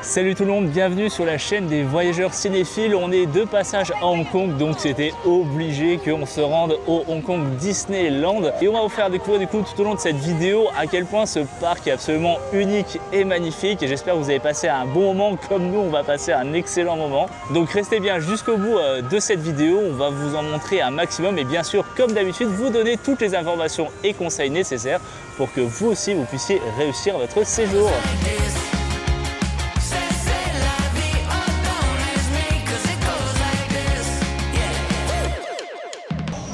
Salut tout le monde, bienvenue sur la chaîne des voyageurs cinéphiles. On est de passage à Hong Kong, donc c'était obligé qu'on se rende au Hong Kong Disneyland. Et on va vous faire découvrir du coup tout au long de cette vidéo à quel point ce parc est absolument unique et magnifique. Et j'espère que vous avez passé un bon moment comme nous, on va passer un excellent moment. Donc restez bien jusqu'au bout de cette vidéo, on va vous en montrer un maximum. Et bien sûr, comme d'habitude, vous donner toutes les informations et conseils nécessaires pour que vous aussi, vous puissiez réussir votre séjour.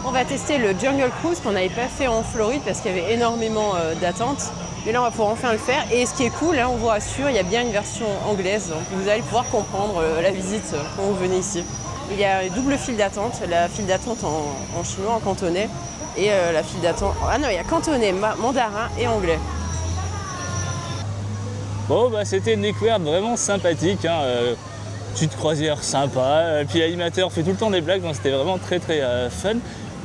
On va tester le Jungle Cruise qu'on n'avait pas fait en Floride parce qu'il y avait énormément d'attentes. Mais là, on va pouvoir enfin le faire. Et ce qui est cool, là, on vous rassure, il y a bien une version anglaise. Donc vous allez pouvoir comprendre la visite quand vous venez ici. Il y a une double file d'attente. La file d'attente en chinois, en cantonais. Et la file d'attente... Ah non, il y a cantonais, mandarin et anglais. Bon, bah c'était une découverte vraiment sympathique. Petite croisière sympa. Puis l'animateur fait tout le temps des blagues, donc c'était vraiment très fun.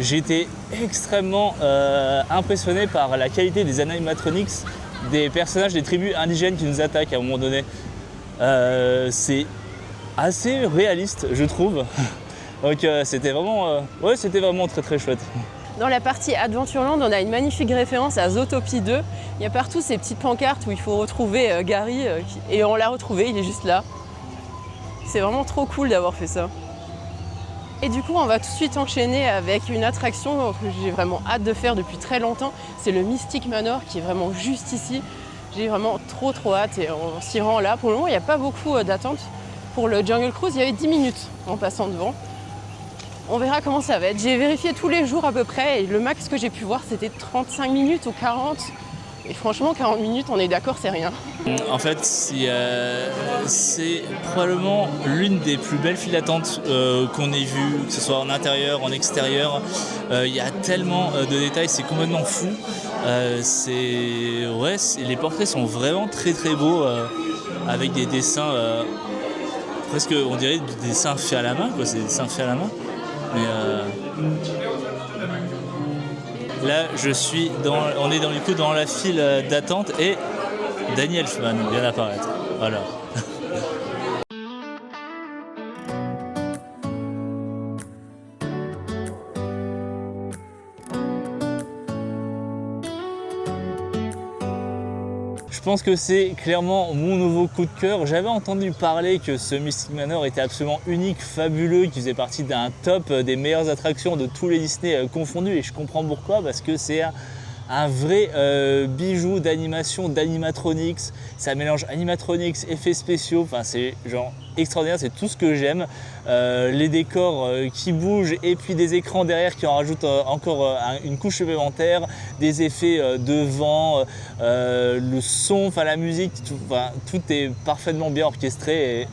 J'ai été extrêmement impressionné par la qualité des animatronics, des personnages des tribus indigènes qui nous attaquent à un moment donné. C'est assez réaliste, je trouve. Donc c'était vraiment, c'était vraiment très chouette. Dans la partie Adventureland, on a une magnifique référence à Zootopie 2. Il y a partout ces petites pancartes où il faut retrouver Gary, et on l'a retrouvé, il est juste là. C'est vraiment trop cool d'avoir fait ça. Et du coup, on va tout de suite enchaîner avec une attraction que j'ai vraiment hâte de faire depuis très longtemps. C'est le Mystic Manor qui est vraiment juste ici. J'ai vraiment trop hâte et on s'y rend là. Pour le moment, il n'y a pas beaucoup d'attente. Pour le Jungle Cruise, il y avait 10 minutes en passant devant. On verra comment ça va être. J'ai vérifié tous les jours à peu près et le max que j'ai pu voir, c'était 35 minutes ou 40. Et franchement, 40 minutes, on est d'accord, c'est rien. En fait, c'est probablement l'une des plus belles files d'attente qu'on ait vues, que ce soit en intérieur, en extérieur. Il y a tellement de détails, c'est complètement fou. Les portraits sont vraiment très beaux, avec des dessins, presque on dirait des dessins faits à la main, quoi. C'est des dessins faits à la main. Mais là, on est du coup dans la file d'attente et Danny Elfman vient d'apparaître. Voilà. Je pense que c'est clairement mon nouveau coup de cœur. J'avais entendu parler que ce Mystic Manor était absolument unique, fabuleux, qui faisait partie d'un top des meilleures attractions de tous les Disney confondus. Et je comprends pourquoi, parce que c'est un vrai bijou d'animation, d'animatronics. Ça mélange animatronics, effets spéciaux, enfin c'est genre extraordinaire, c'est tout ce que j'aime. Les décors qui bougent et puis des écrans derrière qui en rajoutent encore une couche supplémentaire, des effets de vent, le son, enfin la musique, tout est parfaitement bien orchestré. Et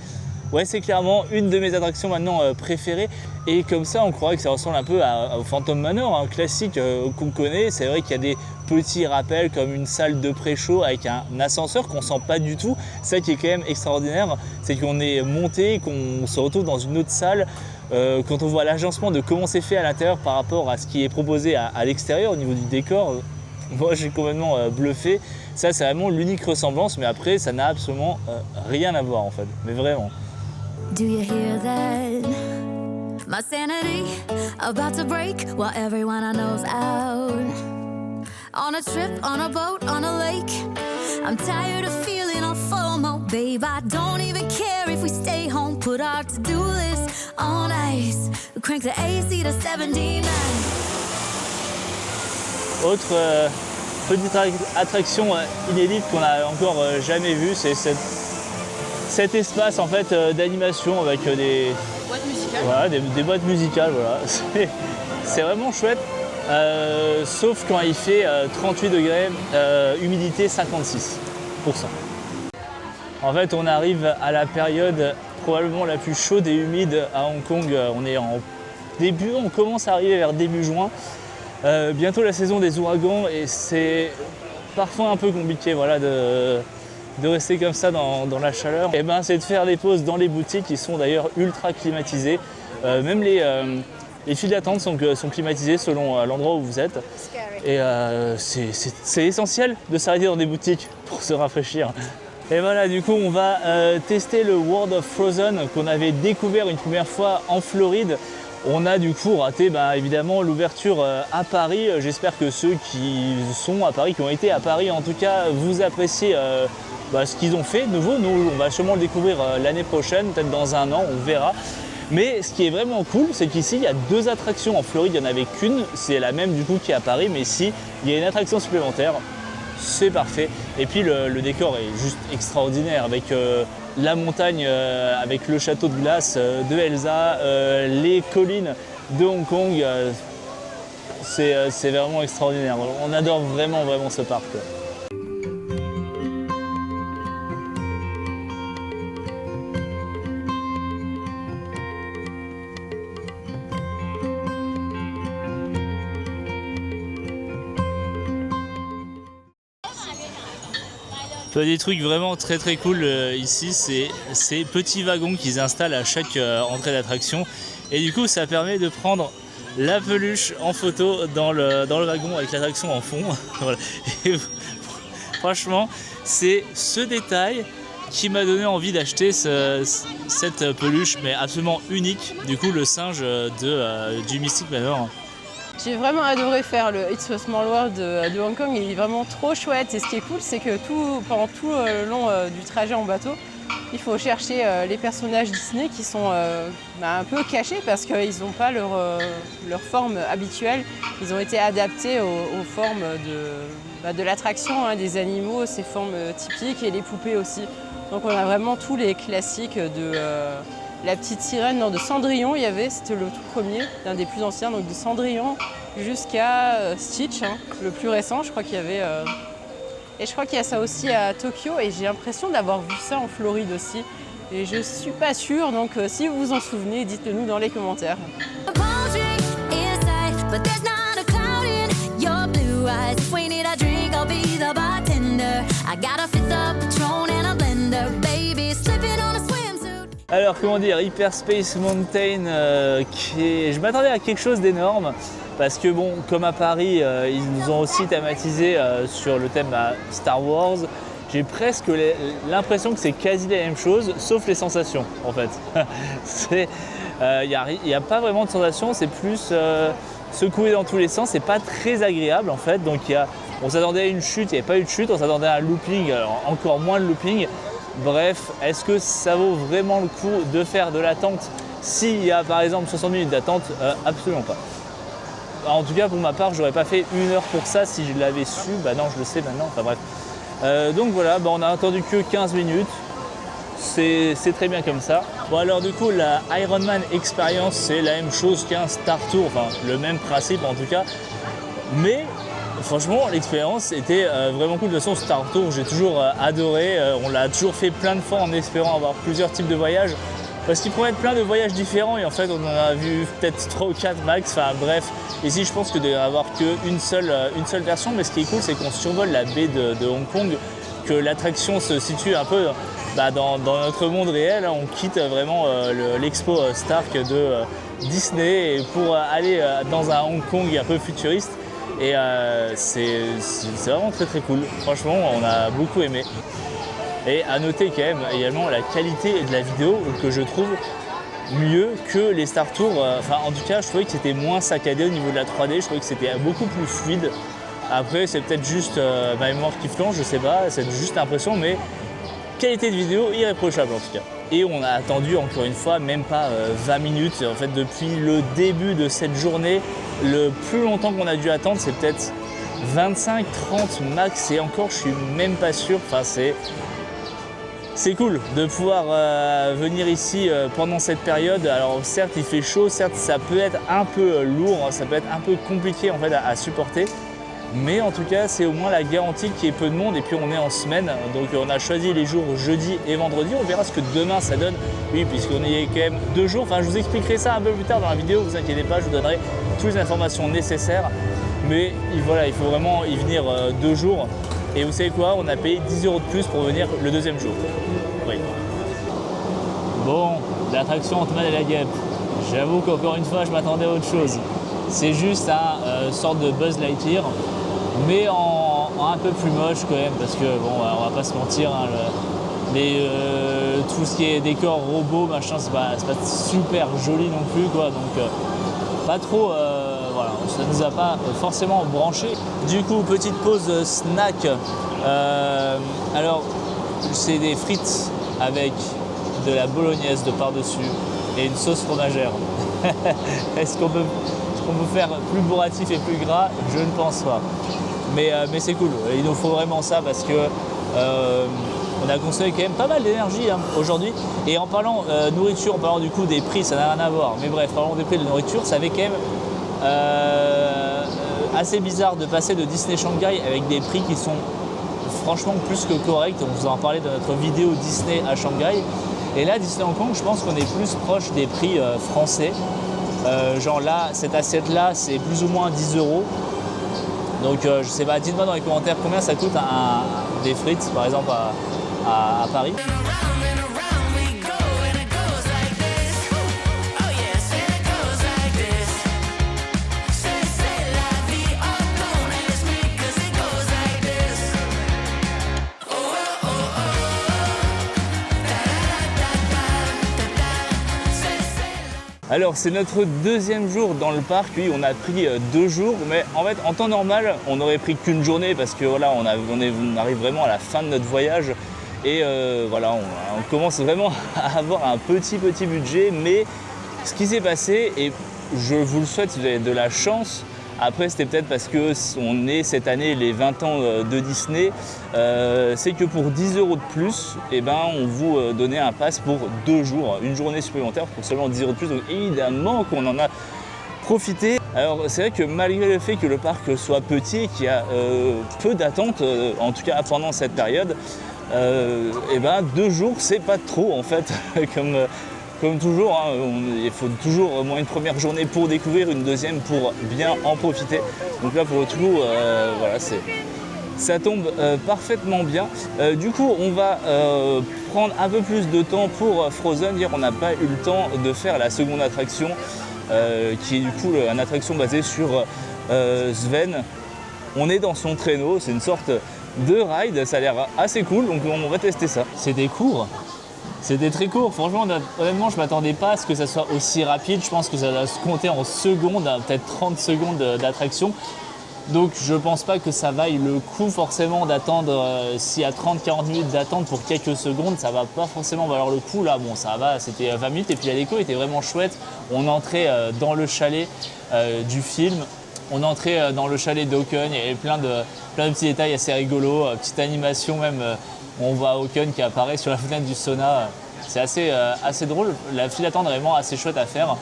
ouais, c'est clairement une de mes attractions maintenant préférées. Et comme ça, on croirait que ça ressemble un peu au Phantom Manor, un classique qu'on connaît. C'est vrai qu'il y a des petits rappels comme une salle de pré-show avec un ascenseur qu'on sent pas du tout. Ça qui est quand même extraordinaire, c'est qu'on est monté, qu'on se retrouve dans une autre salle. Quand on voit l'agencement de comment c'est fait à l'intérieur par rapport à ce qui est proposé à l'extérieur au niveau du décor, moi j'ai complètement bluffé. Ça, c'est vraiment l'unique ressemblance, mais après, ça n'a absolument rien à voir en fait, mais vraiment. Do you hear that? My sanity about to break while everyone I know's out. On a trip, on a boat, on a lake. I'm tired of feeling all FOMO. Babe, I don't even care if we stay home. Put our to-do list on ice. Crank the AC to 79. Autre petite attraction inédite qu'on n'a encore jamais vue, c'est cet espace en fait d'animation avec des Boîte musicale. Voilà, des boîtes musicales, voilà. C'est vraiment chouette, sauf quand il fait 38 degrés, humidité 56%. En fait, on arrive à la période probablement la plus chaude et humide à Hong Kong. On commence à arriver vers début juin. Bientôt la saison des ouragans et c'est parfois un peu compliqué, voilà, de rester comme ça dans la chaleur. Et ben, c'est de faire des pauses dans les boutiques qui sont d'ailleurs ultra climatisées. Même Les files d'attente sont climatisées selon l'endroit où vous êtes. Et c'est essentiel de s'arrêter dans des boutiques pour se rafraîchir. Et voilà, du coup, on va tester le World of Frozen qu'on avait découvert une première fois en Floride. On a du coup raté évidemment l'ouverture à Paris. J'espère que ceux qui sont à Paris, qui ont été à Paris en tout cas, vous appréciez ce qu'ils ont fait de nouveau. Nous, on va sûrement le découvrir l'année prochaine, peut-être dans un an, on verra. Mais ce qui est vraiment cool, c'est qu'ici, il y a 2 attractions. En Floride, il n'y en avait qu'une, c'est la même du coup qui est à Paris, mais ici, il y a une attraction supplémentaire. C'est parfait. Et puis le décor est juste extraordinaire avec la montagne, avec le château de glace de Elsa, les collines de Hong Kong. C'est vraiment extraordinaire. On adore vraiment ce parc. Des trucs vraiment très cool ici, c'est ces petits wagons qu'ils installent à chaque entrée d'attraction. Et du coup, ça permet de prendre la peluche en photo dans le wagon avec l'attraction en fond. Voilà. Et franchement, c'est ce détail qui m'a donné envie d'acheter cette peluche, mais absolument unique. Du coup, le singe du Mystic Manor. J'ai vraiment adoré faire le It's a Small World de Hong Kong, il est vraiment trop chouette. Et ce qui est cool, c'est que pendant tout le long du trajet en bateau, il faut chercher les personnages Disney qui sont un peu cachés parce qu'ils n'ont pas leur forme habituelle. Ils ont été adaptés aux formes de l'attraction, des animaux, ses formes typiques et les poupées aussi. Donc on a vraiment tous les classiques de la petite sirène de Cendrillon, c'était le tout premier, l'un des plus anciens, donc de Cendrillon jusqu'à Stitch, le plus récent, je crois qu'il y avait. Et je crois qu'il y a ça aussi à Tokyo et j'ai l'impression d'avoir vu ça en Floride aussi. Et je suis pas sûre, donc si vous vous en souvenez, dites-le nous dans les commentaires. Alors comment dire, Hyperspace Mountain, je m'attendais à quelque chose d'énorme parce que bon, comme à Paris, ils nous ont aussi thématisé sur le thème Star Wars. J'ai presque l'impression que c'est quasi la même chose, sauf les sensations en fait. Il n'y a pas vraiment de sensations, c'est plus secoué dans tous les sens, c'est pas très agréable en fait. Donc on s'attendait à une chute, il n'y avait pas eu de chute, on s'attendait à un looping, alors encore moins de looping. Bref, est-ce que ça vaut vraiment le coup de faire de l'attente s'il y a par exemple 60 minutes d'attente? Absolument pas. En tout cas pour ma part, j'aurais pas fait 1 heure pour ça si je l'avais su. Non, je le sais maintenant, enfin bref. Donc voilà, on a attendu que 15 minutes. C'est très bien comme ça. Bon alors du coup, la Ironman Experience, c'est la même chose qu'un Star Tour, enfin le même principe en tout cas. Mais franchement, l'expérience était vraiment cool. De toute façon, Star Tour, j'ai toujours adoré. On l'a toujours fait plein de fois en espérant avoir plusieurs types de voyages. Parce qu'ils promettent plein de voyages différents et en fait, on en a vu peut-être 3 ou 4 max. Enfin bref, ici, je pense qu'il doit y avoir qu'une seule version. Mais ce qui est cool, c'est qu'on survole la baie de Hong Kong, que l'attraction se situe un peu dans notre monde réel. On quitte vraiment l'expo Stark de Disney pour aller dans un Hong Kong un peu futuriste. Et c'est vraiment très cool. Franchement, on a beaucoup aimé. Et à noter quand même également la qualité de la vidéo que je trouve mieux que les Star Tours. Enfin, en tout cas, je trouvais que c'était moins saccadé au niveau de la 3D. Je trouvais que c'était beaucoup plus fluide. Après, c'est peut-être juste ma mémoire qui flanche, je sais pas. C'est juste l'impression, mais qualité de vidéo irréprochable en tout cas. Et on a attendu encore une fois même pas 20 minutes. En fait, depuis le début de cette journée, le plus longtemps qu'on a dû attendre, c'est peut-être 25-30 max. Et encore, je suis même pas sûr. Enfin, c'est cool de pouvoir venir ici pendant cette période. Alors certes, il fait chaud, certes, ça peut être un peu lourd, ça peut être un peu compliqué en fait à supporter. Mais en tout cas, c'est au moins la garantie qu'il y ait peu de monde. Et puis on est en semaine, donc on a choisi les jours jeudi et vendredi. On verra ce que demain ça donne. Oui, puisqu'on y est quand même 2 jours. Enfin, je vous expliquerai ça un peu plus tard dans la vidéo. Vous inquiétez pas, je vous donnerai toutes les informations nécessaires. Mais voilà, il faut vraiment y venir 2 jours. Et vous savez quoi, on a payé 10 € de plus pour venir le 2e jour. Oui. Bon, l'attraction Ant-Man et la guêpe. J'avoue qu'encore une fois, je m'attendais à autre chose. C'est juste un sorte de Buzz Lightyear, mais en un peu plus moche quand même, parce que bon, on va pas se mentir, hein, tout ce qui est décor robot, machin, c'est pas super joli non plus, quoi. Donc pas trop, voilà, ça nous a pas forcément branché. Du coup, petite pause snack. Alors, c'est des frites avec de la bolognaise de par-dessus et une sauce fromagère. Est-ce qu'on peut faire plus bourratif et plus gras? Je ne pense pas. Mais c'est cool, il nous faut vraiment ça parce que on a consommé quand même pas mal d'énergie hein, aujourd'hui. Et en parlant nourriture, en parlant du coup des prix, ça n'a rien à voir. Mais bref, parlons des prix de nourriture, ça avait quand même assez bizarre de passer de Disney Shanghai avec des prix qui sont franchement plus que corrects. On vous en parlait dans notre vidéo Disney à Shanghai. Et là, Disney Hong Kong, je pense qu'on est plus proche des prix français. Genre là, cette assiette-là, c'est plus ou moins 10 €. Donc je sais pas, dites-moi dans les commentaires combien ça coûte des frites, par exemple à Paris. Alors c'est notre deuxième jour dans le parc, oui on a pris 2 jours, mais en fait en temps normal on n'aurait pris qu'une journée parce que voilà on arrive vraiment à la fin de notre voyage et voilà on commence vraiment à avoir un petit budget, mais ce qui s'est passé, et je vous le souhaite si vous avez de la chance, après c'était peut-être parce qu'on est cette année les 20 ans de Disney, c'est que pour 10 € de plus, eh ben, on vous donnait un pass pour 2 jours, une journée supplémentaire pour seulement 10 € de plus, donc évidemment qu'on en a profité. Alors c'est vrai que malgré le fait que le parc soit petit et qu'il y a peu d'attente, en tout cas pendant cette période, eh ben, 2 jours c'est pas trop en fait, comme toujours, hein, il faut toujours au moins une première journée pour découvrir, une deuxième pour bien en profiter. Donc là pour le coup, voilà, ça tombe parfaitement bien. Du coup, on va prendre un peu plus de temps pour Frozen. Hier, on n'a pas eu le temps de faire la seconde attraction, qui est du coup une attraction basée sur Sven. On est dans son traîneau, c'est une sorte de ride, ça a l'air assez cool, donc on va tester ça. C'était court. C'était très court, franchement honnêtement je ne m'attendais pas à ce que ça soit aussi rapide, je pense que ça va se compter en secondes, peut-être 30 secondes d'attraction. Donc je ne pense pas que ça vaille le coup forcément d'attendre, s'il y a 30-40 minutes d'attente pour quelques secondes, ça ne va pas forcément valoir le coup. Là bon ça va, c'était 20 minutes et puis la déco était vraiment chouette. On entrait dans le chalet du film, on entrait dans le chalet d'Hawken, il y avait plein de petits détails assez rigolos, petite animation même. On voit Hawken qui apparaît sur la fenêtre du sauna, c'est assez drôle, la file d'attente est vraiment assez chouette à faire.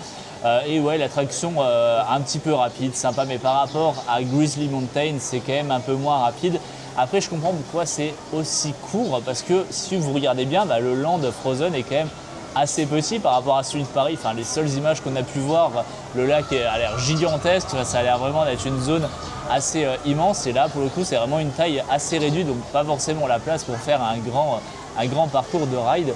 Et ouais, l'attraction un petit peu rapide, sympa, mais par rapport à Grizzly Mountain, c'est quand même un peu moins rapide. Après, je comprends pourquoi c'est aussi court, parce que si vous regardez bien, bah, le land Frozen est quand même assez petit par rapport à celui de Paris. Enfin, les seules images qu'on a pu voir, le lac a l'air gigantesque, ça a l'air vraiment d'être une zone assez immense. Et là, pour le coup, c'est vraiment une taille assez réduite, donc pas forcément la place pour faire un grand parcours de ride.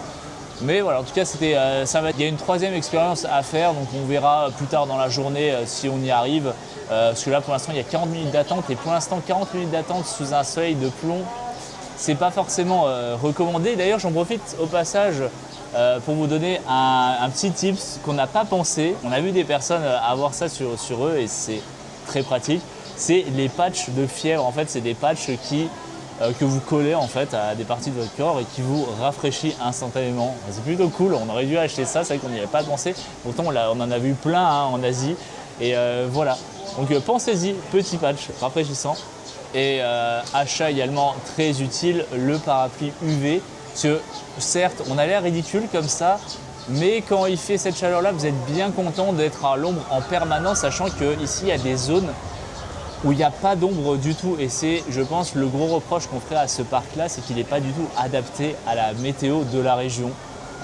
Mais voilà, en tout cas, il y a une troisième expérience à faire, donc on verra plus tard dans la journée si on y arrive. Parce que là, pour l'instant, il y a 40 minutes d'attente, et pour l'instant, 40 minutes d'attente sous un soleil de plomb, c'est pas forcément recommandé. D'ailleurs, j'en profite au passage pour vous donner un petit tips qu'on n'a pas pensé. On a vu des personnes avoir ça sur eux et c'est très pratique. C'est les patchs de fièvre. En fait, c'est des patchs que vous collez en fait à des parties de votre corps et qui vous rafraîchit instantanément. C'est plutôt cool. On aurait dû acheter ça, c'est vrai qu'on n'y avait pas pensé. Pourtant, on en a vu plein hein, en Asie. Et voilà. Donc pensez-y, petit patch rafraîchissant. Et achat également très utile, le parapluie UV. Parce que certes, on a l'air ridicule comme ça, mais quand il fait cette chaleur-là, vous êtes bien content d'être à l'ombre en permanence, sachant qu'ici, il y a des zones où il n'y a pas d'ombre du tout. Et c'est, je pense, le gros reproche qu'on ferait à ce parc-là, c'est qu'il n'est pas du tout adapté à la météo de la région.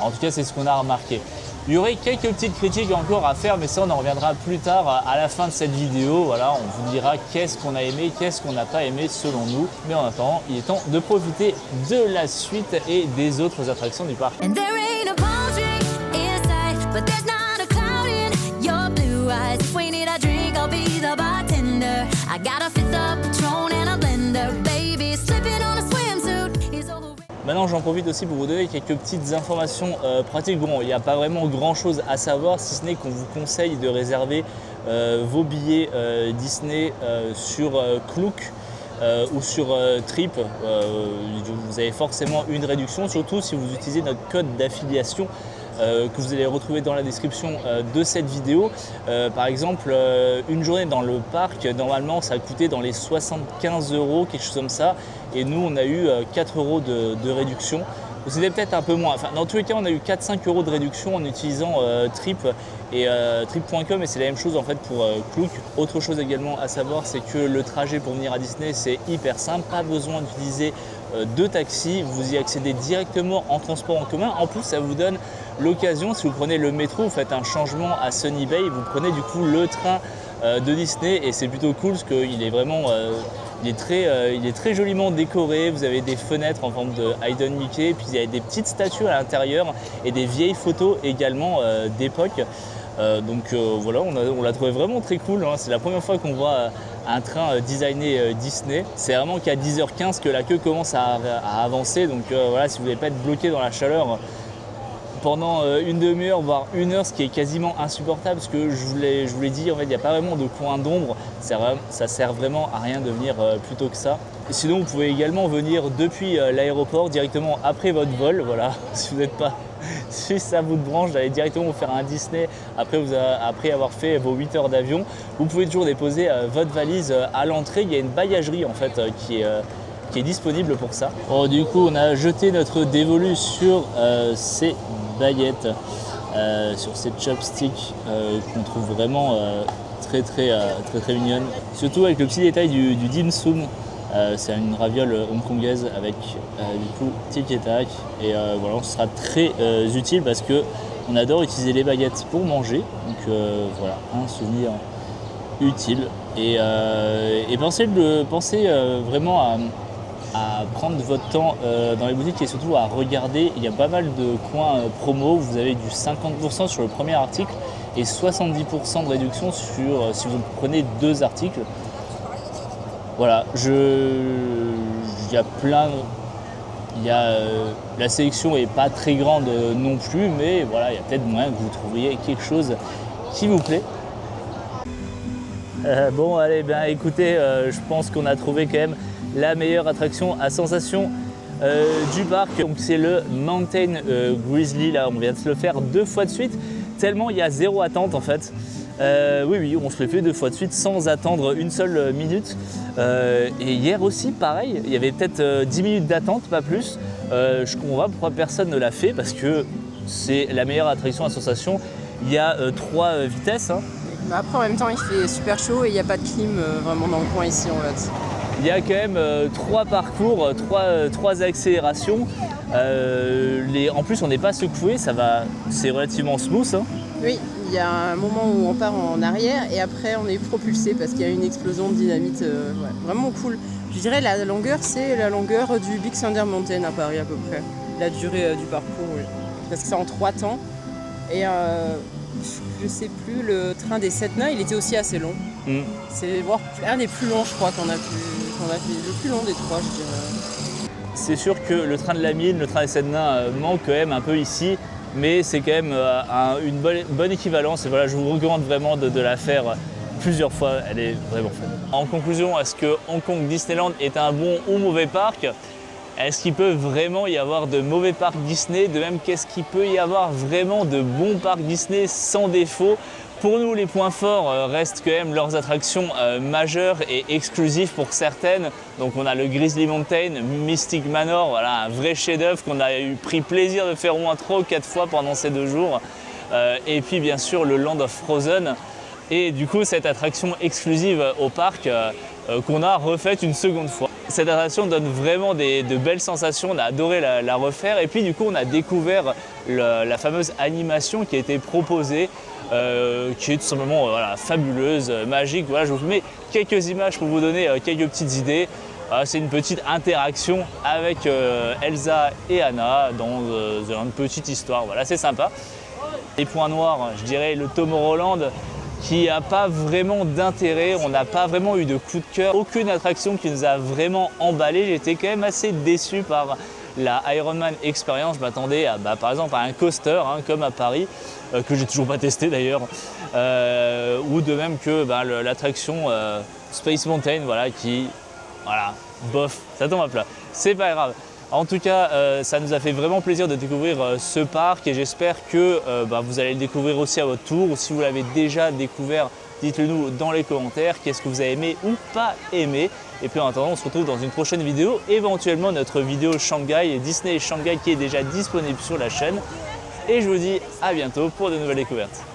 En tout cas, c'est ce qu'on a remarqué. Il y aurait quelques petites critiques encore à faire, mais ça, on en reviendra plus tard à la fin de cette vidéo. Voilà, on vous dira qu'est-ce qu'on a aimé, qu'est-ce qu'on n'a pas aimé selon nous. Mais en attendant, il est temps de profiter de la suite et des autres attractions du parc. And there ain't a palm tree in sight, but there's not a cloud in Maintenant j'en profite aussi pour vous donner quelques petites informations pratiques. Bon, il n'y a pas vraiment grand chose à savoir si ce n'est qu'on vous conseille de réserver vos billets Disney sur Klook ou sur Trip. Vous avez forcément une réduction, surtout si vous utilisez notre code d'affiliation que vous allez retrouver dans la description de cette vidéo. Par exemple, une journée dans le parc, normalement ça a coûté dans les 75 €, quelque chose comme ça, et nous on a eu 4 € de réduction. C'était peut-être un peu moins, enfin, dans tous les cas on a eu 4-5 € de réduction en utilisant Trip et trip.com, et c'est la même chose en fait pour Klook. Autre chose également à savoir, c'est que le trajet pour venir à Disney c'est hyper simple, pas besoin d'utiliser de taxi, vous y accédez directement en transport en commun. En plus ça vous donne l'occasion, si vous prenez le métro, vous faites un changement à Sunny Bay, vous prenez du coup le train de Disney, et c'est plutôt cool parce qu'il est vraiment il est très joliment décoré. Vous avez des fenêtres en forme de Hidden Mickey, puis il y a des petites statues à l'intérieur et des vieilles photos également d'époque. Voilà, on l'a trouvé vraiment très cool, hein. C'est la première fois qu'on voit un train designé Disney. C'est vraiment qu'à 10h15 que la queue commence à avancer, donc voilà, si vous ne voulez pas être bloqué dans la chaleur pendant une demi-heure, voire une heure, ce qui est quasiment insupportable, parce que je vous l'ai dit, en fait, il n'y a pas vraiment de coin d'ombre, ça sert vraiment à rien de venir plus tôt que ça. Et sinon, vous pouvez également venir depuis l'aéroport directement après votre vol, voilà, si vous n'êtes pas, si ça vous branche d'aller directement vous faire un Disney après avoir fait vos 8 heures d'avion. Vous pouvez toujours déposer votre valise à l'entrée. Il y a une bagagerie en fait qui est disponible pour ça. Bon, du coup, on a jeté notre dévolu sur ces baguettes, sur ces chopsticks qu'on trouve vraiment très mignonnes. Surtout avec le petit détail du dim sum. C'est une raviole hongkongaise avec du coup tic et tac, et voilà, ce sera très utile parce que on adore utiliser les baguettes pour manger, donc voilà, un souvenir utile. Et pensez vraiment à prendre votre temps dans les boutiques, et surtout à regarder. Il y a pas mal de coins promo, vous avez du 50% sur le premier article et 70% de réduction si vous prenez 2 articles. Voilà, la sélection est pas très grande non plus, mais voilà, il y a peut-être moyen que vous trouviez quelque chose qui vous plaît. Bon, allez, ben écoutez, je pense qu'on a trouvé quand même la meilleure attraction à sensation du parc. Donc c'est le Mountain Grizzly. Là, on vient de se le faire 2 fois de suite, tellement il y a 0 attente en fait. Oui, on se le fait 2 fois de suite sans attendre une seule minute. Et hier aussi, pareil, il y avait peut-être 10 minutes d'attente, pas plus. Je comprends pas pourquoi personne ne l'a fait, parce que c'est la meilleure attraction à sensation. Il y a 3 vitesses. Hein. Bah après, en même temps, il fait super chaud et il n'y a pas de clim vraiment dans le coin ici en fait. Il y a quand même 3 parcours, 3 accélérations. En plus, on n'est pas secoué, c'est relativement smooth. Hein. Oui, il y a un moment où on part en arrière et après on est propulsé parce qu'il y a une explosion de dynamite. Ouais, vraiment cool. Je dirais la longueur, c'est la longueur du Big Thunder Mountain à Paris à peu près. La durée du parcours, oui. Parce que c'est en 3 temps. Et je sais plus, le train des 7 nains, il était aussi assez long. C'est un des plus longs, je crois, qu'on a fait. Le plus long des 3, je dirais. C'est sûr que le train de la mine, le train des 7 nains manque quand même un peu ici, mais c'est quand même une bonne équivalence. Et voilà, je vous recommande vraiment de la faire plusieurs fois, elle est vraiment fun. En conclusion, est-ce que Hong Kong Disneyland est un bon ou mauvais parc ? Est-ce qu'il peut vraiment y avoir de mauvais parcs Disney ? De même, qu'est-ce qu'il peut y avoir vraiment de bons parcs Disney sans défaut ? Pour nous, les points forts restent quand même leurs attractions majeures et exclusives pour certaines. Donc on a le Grizzly Mountain, Mystic Manor, voilà, un vrai chef-d'œuvre qu'on a pris plaisir de faire au moins 3 ou 4 fois pendant ces 2 jours. Et puis bien sûr le Land of Frozen. Et du coup cette attraction exclusive au parc qu'on a refaite une seconde fois. Cette attraction donne vraiment de belles sensations, on a adoré la refaire. Et puis du coup on a découvert la fameuse animation qui a été proposée, qui est tout simplement fabuleuse, magique. Voilà, je vous mets quelques images pour vous donner quelques petites idées. C'est une petite interaction avec Elsa et Anna dans une petite histoire. Voilà, c'est sympa. Les points noirs, je dirais le Tomorrowland, qui n'a pas vraiment d'intérêt, on n'a pas vraiment eu de coup de cœur, aucune attraction qui nous a vraiment emballé. J'étais quand même assez déçu par la Ironman Experience, je m'attendais à, par exemple à un coaster hein, comme à Paris, que j'ai toujours pas testé d'ailleurs, ou de même que l'attraction Space Mountain, voilà, qui, voilà, bof, ça tombe à plat, c'est pas grave. En tout cas, ça nous a fait vraiment plaisir de découvrir ce parc et j'espère que vous allez le découvrir aussi à votre tour, ou si vous l'avez déjà découvert, dites-le nous dans les commentaires, qu'est-ce que vous avez aimé ou pas aimé. Et puis en attendant, on se retrouve dans une prochaine vidéo, éventuellement notre vidéo Shanghai et Disney Shanghai qui est déjà disponible sur la chaîne. Et je vous dis à bientôt pour de nouvelles découvertes.